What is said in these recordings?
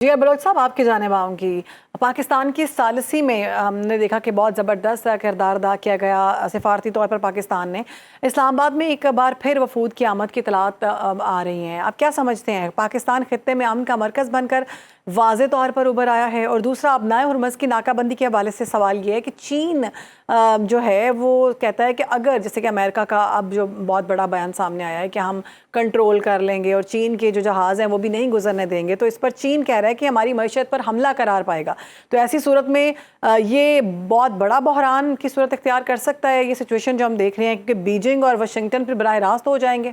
जी Bloch साहब, आपकी जानिब आऊँगी। पाकिस्तान की सालिसी में हमने देखा कि बहुत ज़बरदस्त किरदार अदा किया गया सिफारती तौर पर। पाकिस्तान ने इस्लामाबाद में एक बार फिर वफूद की आमद की इतलात आ रही हैं। आप क्या समझते हैं, पाकिस्तान खित्ते में अमन का मरकज़ बनकर वाज़े तौर पर उभर आया है? और दूसरा, अपनाए हुर्मुज़ की नाकाबंदी के हवाले से सवाल ये है कि चीन जो है वो कहता है कि अगर, जैसे कि अमेरिका का अब जो बहुत बड़ा बयान सामने आया है कि हम कंट्रोल कर लेंगे और चीन के जो जहाज़ हैं वो भी नहीं गुजरने देंगे, तो इस पर चीन कह रहा है कि हमारी मईशत पर हमला करार पाएगा। तो ऐसी सूरत में ये बहुत बड़ा बहरान की सूरत इख्तियार कर सकता है ये सिचुएशन जो हम देख रहे हैं, क्योंकि बीजिंग और वाशिंगटन फिर बराह रास्त हो जाएंगे।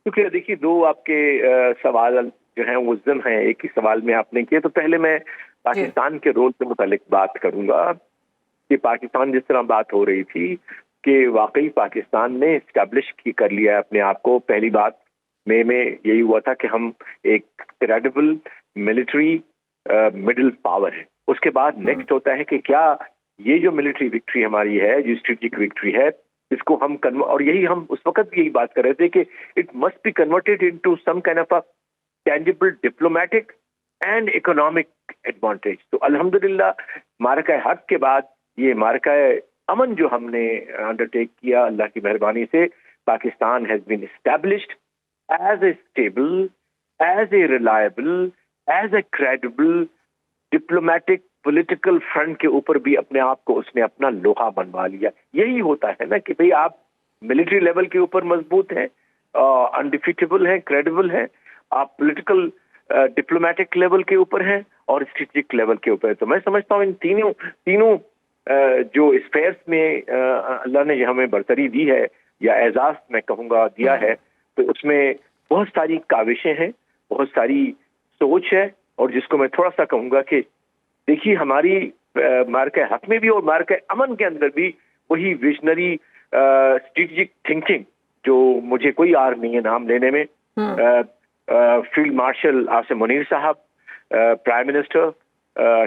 क्योंकि देखिए, दो आपके सवाल जो हैं वो ज़िम हैं एक ही सवाल में आपने किए। तो पहले मैं पाकिस्तान के रोल से मुतालिक बात करूंगा कि पाकिस्तान जिस तरह बात हो रही थी कि वाकई पाकिस्तान ने इस्टेब्लिश कर लिया है अपने आप को। पहली बात मई में यही हुआ था कि हम एक क्रेडिबल मिलिट्री मिडिल पावर है। उसके बाद नेक्स्ट होता है कि क्या ये जो मिलिट्री विक्ट्री हमारी है, जो स्ट्रेटेजिक विक्ट्री है, इसको हम और यही हम उस वक्त भी यही बात कर रहे थे कि it must be converted into some kind of a tangible diplomatic and economic advantage. तो अल्हम्दुलिल्लाह मारका हक के बाद ये मारका अमन जो हमने अंडरटेक किया, अल्लाह की मेहरबानी से Pakistan has been established as a stable, as a reliable, as a credible diplomatic political front के ऊपर भी अपने आप को उसने अपना लोहा बनवा लिया। यही होता है ना कि भाई आप मिलिट्री लेवल के ऊपर मजबूत हैं, अनडिफीटेबल हैं, क्रेडिबल हैं, आप पॉलिटिकल डिप्लोमेटिक लेवल के ऊपर हैं और स्ट्रेटेजिक लेवल के ऊपर है। तो मैं समझता हूँ इन तीनों जो स्पेयर्स में अल्लाह ने हमें बरतरी दी है या एजाज मैं कहूँगा दिया है, तो उसमें बहुत सारी काविशें हैं, बहुत सारी सोच है। और जिसको मैं थोड़ा सा कहूँगा कि देखिए, हमारी मार्का हक में भी और मार्का अमन के अंदर भी वही विजनरी स्ट्रेटेजिक थिंकिंग, जो मुझे कोई आर नहीं है नाम लेने में, फील्ड मार्शल आसिम मुनीर साहब, प्राइम मिनिस्टर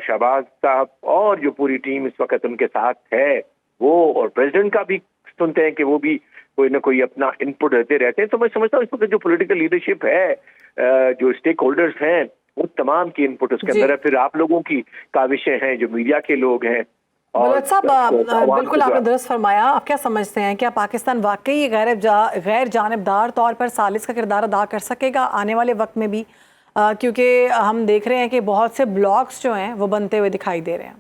शहबाज साहब और जो पूरी टीम इस वक्त उनके साथ है वो, और प्रेसिडेंट का भी सुनते हैं कि वो भी कोई ना कोई अपना इनपुट देते रहते हैं। तो मैं समझता हूँ इस वक्त जो पॉलिटिकल लीडरशिप है, जो स्टेक होल्डर्स हैं, वो तमाम की इनपुट उसके अंदर है। फिर आप लोगों की काविशें हैं, जो मीडिया के लोग हैं। बलोच साहब, बिल्कुल आपने दुरुस्त फरमाया। आप क्या समझते हैं, क्या पाकिस्तान वाकई गैर जानिबदार तौर पर सालिस का किरदार अदा कर सकेगा आने वाले वक्त में भी? क्योंकि हम देख रहे हैं कि बहुत से ब्लॉक्स जो हैं वो बनते हुए दिखाई दे रहे हैं।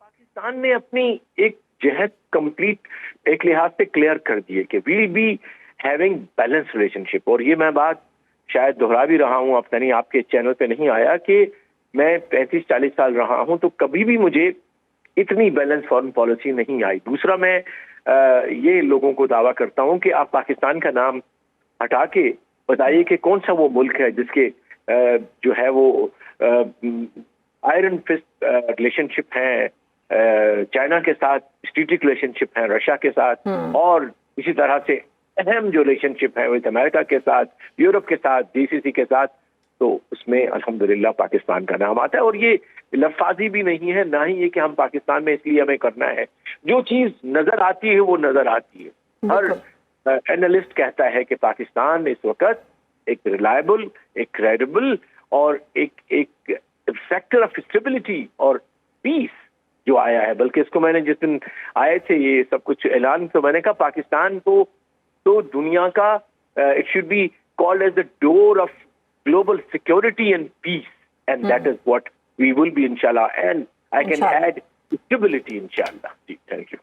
पाकिस्तान ने अपनी एक जहद कंप्लीट एक लिहाज से क्लियर कर दी है कि we be having balance relationship. और ये मैं बात शायद दोहरा भी रहा हूँ, अब नहीं आपके चैनल पे नहीं आया कि मैं 35-40 साल रहा हूँ तो कभी भी मुझे इतनी बैलेंस फॉरेन पॉलिसी नहीं आई। दूसरा, मैं ये लोगों को दावा करता हूँ कि आप पाकिस्तान का नाम हटा के बताइए कि कौन सा वो मुल्क है जिसके जो है वो आयरन फिस्ट रिलेशनशिप है, चाइना के साथ स्ट्रेटेजिक रिलेशनशिप है, रशिया के साथ, और इसी तरह से अहम जो रिलेशनशिप है विद अमेरिका के साथ, यूरोप के साथ, जीसीसी के साथ। तो उसमें अल्हम्दुलिल्लाह पाकिस्तान का नाम आता है। और ये लफ्ज़ी भी नहीं है, ना ही ये कि हम पाकिस्तान में इसलिए हमें करना है। जो चीज नजर आती है वो नजर आती है। हर एनालिस्ट कहता है कि पाकिस्तान इस वक्त एक रिलायबल, एक क्रेडिबल और एक फैक्टर ऑफ स्टेबिलिटी और पीस जो आया है। बल्कि इसको मैंने जिस दिन आए थे ये सब कुछ ऐलान, तो मैंने कहा पाकिस्तान को तो दुनिया का it should be called as the door of global security and peace, and that is what we will be, inshallah, and I can add stability, inshallah. Thank you.